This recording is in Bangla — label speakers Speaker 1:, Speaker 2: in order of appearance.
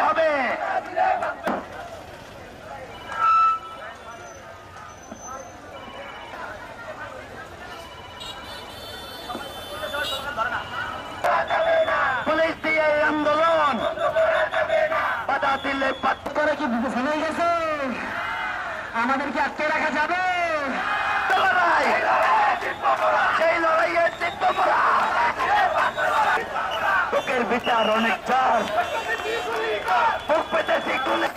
Speaker 1: হবে। পুলিশ দিয়ে আন্দোলন বাধা দিলে
Speaker 2: করে কি ফেলে গেছে, আমাদেরকে আটকে রাখা যাবে?
Speaker 1: সেই লড়াইয়ের চিত্ত করা লোকের বিচার অনেক চার বুক পেতেছি গুলি